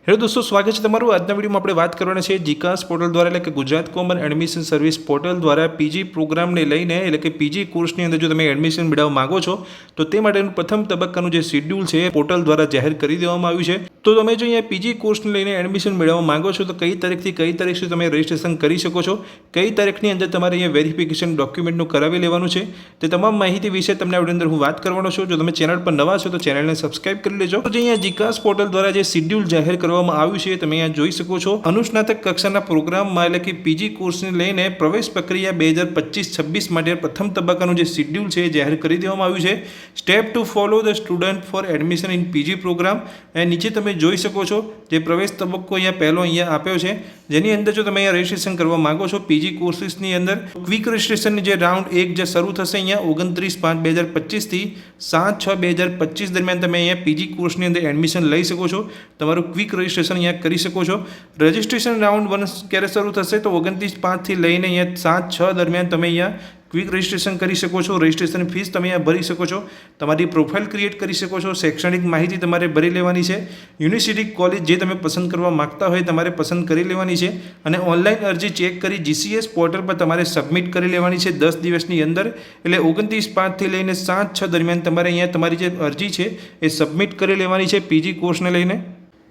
Hello દોસ્તો, સ્વાગત છે તમારું। આજના વિડીયોમાં આપણે વાત કરવાના છે જીકાસ પોર્ટલ દ્વારા એટલે કે Gujarat common admission service portal દ્વારા પીજી પ્રોગ્રામને લઈને એટલે કે પીજી કોર્સની અંદર જો તમે એડમિશન મેળવવા માંગો છો તો તે માટેનું પ્રથમ તબક્કાનું જે શેડ્યુલ છે પોર્ટલ દ્વારા જાહેર કરી દેવામાં આવ્યું છે। તો તમે જો અહીંયા પીજી કોર્સને લઈને એડમિશન મેળવવા માંગો છો તો કઈ તારીખથી કઈ તારીખ સુધી તમે રજિસ્ટ્રેશન કરી શકો છો, કઈ તારીખની અંદર તમારે અહીંયા વેરિફિકેશન ડોક્યુમેન્ટનું કરાવી લેવાનું છે, તે તમામ માહિતી વિશે તમને આ અંદર હું વાત કરવાનો છું। જો તમે ચેનલ પર નવા છો તો ચેનલને સબસ્ક્રાઇબ કરી લેજો। તો અહીંયા જીકાસ પોર્ટલ દ્વારા જે શેડ્યુલ જાહેર કરવામાં આવ્યું છે તમે અહીંયા જોઈ શકો છો। અનુસ્નાતક કક્ષાના પ્રોગ્રામમાં એટલે કે પીજી કોર્સને લઈને પ્રવેશ પ્રક્રિયા 2025-26 માટે પ્રથમ તબક્કાનું જે શેડ્યુલ છે જાહેર કરી દેવામાં આવ્યું છે। Step to follow the student for admission in PG programme અને નીચે તમે જોઈ શકો છો જે પ્રવેશ તબક્કો અહીંયા પહેલો અહીંયા આપ્યો છે, જેની અંદર જો તમે અહીંયા રજિસ્ટ્રેશન કરવા માંગો છો પીજી કોર્સીસની અંદર ક્વિક રજિસ્ટ્રેશનની જે રાઉન્ડ 1 જે શરૂ થશે અહીંયા 29/5/2025 થી 7/6/2025 દરમિયાન તમે અહીંયા પીજી કોર્સની અંદર એડમિશન લઈ શકો છો, તમારું ક્વિક રજિસ્ટ્રેશન અહીંયા કરી શકો છો। રજિસ્ટ્રેશન રાઉન્ડ 1 ક્યારે શરૂ થશે તો 29/5 થી લઈને અહીંયા 7/6 દરમિયાન તમે અહીંયા ક્વિક રજિસ્ટ્રેશન કરી શકો છો। રજિસ્ટ્રેશન ફીસ તમે અહીંયા ભરી શકો છો, તમારી પ્રોફાઇલ ક્રિએટ કરી શકો છો, શૈક્ષણિક માહિતી તમારે ભરી લેવાની છે, યુનિવર્સિટી કોલેજ જે તમે પસંદ કરવા માગતા હોય તમારે પસંદ કરી લેવાની છે અને ઓનલાઈન અરજી ચેક કરી જીસીએસ પોર્ટલ પર તમારે સબમિટ કરી લેવાની છે 10 દિવસની અંદર। એટલે 29/5 થી લઈને 7/6 દરમિયાન તમારે અહીંયા તમારી જે અરજી છે એ સબમિટ કરી લેવાની છે પીજી કોર્સને લઈને।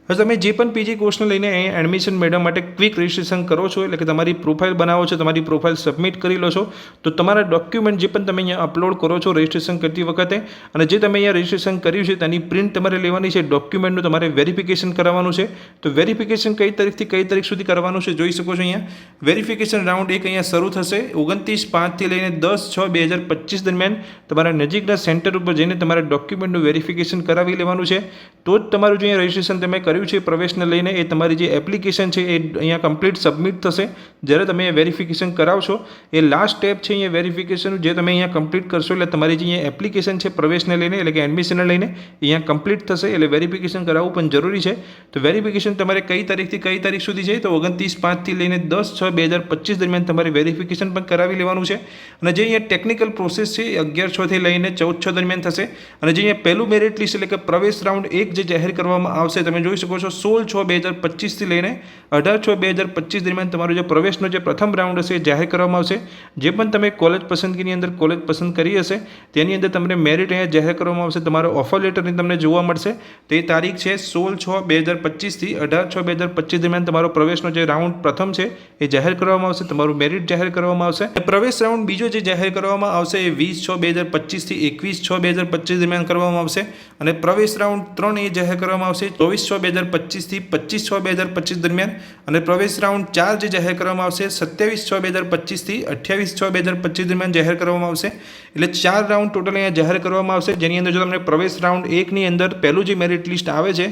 હવે તમે જે પણ પીજી કોર્સને લઈને અહીંયા એડમિશન મેળવવા માટે ક્વિક રજિસ્ટ્રેશન કરો છો એટલે કે તમારી પ્રોફાઇલ બનાવો છો, તમારી પ્રોફાઇલ સબમિટ કરી લો છો તો તમારા ડોક્યુમેન્ટ જે પણ તમે અહીંયા અપલોડ કરો છો રજિસ્ટ્રેશન કરતી વખતે અને જે તમે અહીંયા રજિસ્ટ્રેશન કર્યું છે તેની પ્રિન્ટ તમારે લેવાની છે, ડોક્યુમેન્ટનું તમારે વેરિફિકેશન કરાવવાનું છે। તો વેરિફિકેશન કઈ તારીખથી કઈ તારીખ સુધી કરવાનું છે જોઈ શકો છો। અહીંયા વેરિફિકેશન રાઉન્ડ 1 અહીંયા શરૂ થશે 29/5 થી લઈને 10/6/2025 દરમિયાન તમારા નજીકના સેન્ટર ઉપર જઈને તમારા ડોક્યુમેન્ટનું વેરિફિકેશન કરાવી લેવાનું છે, તો જ તમારું જે રજિસ્ટ્રેશન તમે કર્યું છે પ્રવેશને લઈને એ તમારી જે એપ્લિકેશન છે એ અહીંયા કમ્પ્લીટ સબમિટ થશે। જ્યારે તમે વેરિફિકેશન કરાવશો એ લાસ્ટ સ્ટેપ છે અહીંયા વેરિફિકેશન, જે તમે અહીંયા કમ્પ્લીટ કરશો એટલે તમારી જે અહીંયા એપ્લિકેશન છે પ્રવેશને લઈને એટલે કે એડમિશનને લઈને અહીંયા કમ્પ્લીટ થશે। એટલે વેરિફિકેશન કરાવવું પણ જરૂરી છે। તો વેરિફિકેશન તમારે કઈ તારીખથી કઈ તારીખ સુધી છે તો 29/5 થી લઈને 10/6/2025 દરમિયાન તમારે વેરિફિકેશન પણ કરાવી લેવાનું છે અને જે અહીંયા ટેકનિકલ પ્રોસેસ છે 11/6 થી લઈને 14/6 દરમિયાન થશે અને જે અહીંયા પહેલું મેરિટ લિસ્ટ એટલે કે પ્રવેશ રાઉન્ડ 1 જે જાહેર કરવામાં આવશે તમે જોઈ શકો છો 16/6/2025 થી લઈને 18/6/2025 દરમિયાન તમારો જે પ્રવેશનો જે પ્રથમ રાઉન્ડ હશે એ જાહેર કરવામાં આવશે। જે પણ તમે કોલેજ પસંદગીની અંદર કોલેજ પસંદ કરી હશે તેની અંદર તમને મેરિટ અહીંયા જાહેર કરવામાં આવશે, તમારો ઓફર લેટરની તમને જોવા મળશે। તે તારીખ છે 16/6/2025 થી 18/6/2025 દરમિયાન તમારો પ્રવેશનો જે રાઉન્ડ પ્રથમ છે એ જાહેર કરવામાં આવશે, તમારું મેરિટ જાહેર કરવામાં આવશે। પ્રવેશ રાઉન્ડ બીજો જે જાહેર કરવામાં આવશે એ 20/6/2025 થી 21/6/2025 દરમિયાન કરવામાં આવશે અને પ્રવેશ રાઉન્ડ 3 એ જાહેર કરવામાં આવશે 24/6/2025 થી 25/6/2025 દરમિયાન અને પ્રવેશ રાઉન્ડ 4 જે જાહેર કરવામાં આવશે 27/6/2025 થી 28/6/2025 દરમિયાન જાહેર કરવામાં આવશે। એટલે 4 રાઉન્ડ ટોટલ અહીંયા જાહેર કરવામાં આવશે, જેની અંદર જો તમને પ્રવેશ રાઉન્ડ 1 ની અંદર પહેલું જે મેરિટ લિસ્ટ આવે છે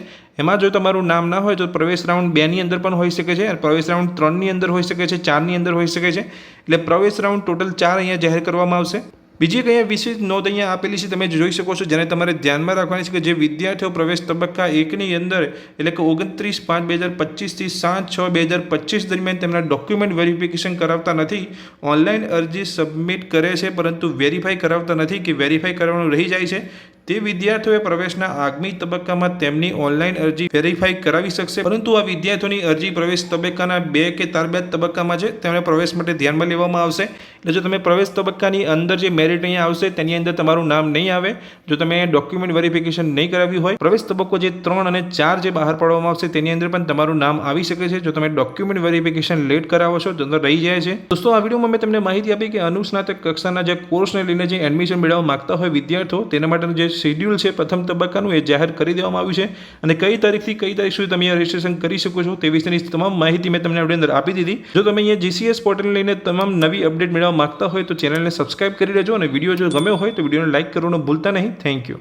એમાં જો તમારું નામ ના હોય તો પ્રવેશ રાઉન્ડ 2 ની અંદર પણ હોઈ શકે છે, પ્રવેશ રાઉન્ડ 3 ની અંદર હોઈ શકે છે, 4 ની અંદર હોઈ શકે છે। એટલે પ્રવેશ રાઉન્ડ ટોટલ 4 અહીંયા જાહેર કરવામાં આવશે। બીજી એક અહીંયા વિશેષ નોંધ અહીંયા આપેલી છે તમે જોઈ શકો છો, જેને તમારે ધ્યાનમાં રાખવાની છે કે જે વિદ્યાર્થીઓ પ્રવેશ તબક્કા 1 ની અંદર એટલે કે 29/5/2025 થી 7/6/2025 દરમિયાન તેમના ડોક્યુમેન્ટ વેરિફિકેશન કરાવતા નથી, ઓનલાઈન અરજી સબમિટ કરે છે પરંતુ વેરીફાઈ કરાવતા નથી કે વેરીફાઈ કરવાનું રહી જાય છે, તે વિદ્યાર્થીઓએ પ્રવેશના આગામી તબક્કામાં તેમની ઓનલાઈન અરજી વેરીફાઈ કરાવી શકશે, પરંતુ આ વિદ્યાર્થીઓની અરજી પ્રવેશ તબક્કાના 2 કે ત્યારબાદ તબક્કામાં છે તેમણે પ્રવેશ માટે ધ્યાનમાં લેવામાં આવશે। એટલે જો તમે પ્રવેશ તબક્કાની અંદર જે મેરિટ અહીંયા આવશે તેની અંદર તમારું નામ નહીં આવે, જો તમે ડોક્યુમેન્ટ વેરિફિકેશન નહીં કરાવ્યું હોય, પ્રવેશ તબક્કો જે 3 અને 4 જે બહાર પાડવામાં આવશે તેની અંદર પણ તમારું નામ આવી શકે છે। જો તમે ડોક્યુમેન્ટ વેરિફિકેશન લેટ કરાવો છો તો રહી જાય છે। દોસ્તો આ વિડીયોમાં મેં તમને માહિતી આપી કે અનુસ્નાતક કક્ષાના જે કોર્સને લઈને જે એડમિશન મેળવવા માંગતા હોય વિદ્યાર્થીઓ તેના માટેનું જે શેડ્યુલ છે પ્રથમ તબક્કાનું એ જાહેર કરી દેવામાં આવ્યું છે અને કઈ તારીખથી કઈ તારીખ સુધી તમે રજિસ્ટ્રેશન કરી શકો છો તે વિશેની તમામ માહિતી મેં તમને અંદર આપી દીધી। જો તમે અહીંયા જીસીએસ પોર્ટલ લઈને તમામ નવી અપડેટ મેળવવા માંગતા હોય તો ચેનલને સબસ્ક્રાઇબ કરી લેજો અને વિડીયો જો ગમ્યો હોય તો વિડીયોને લાઇક કરવાનું ભૂલતા નહીં। Thank you.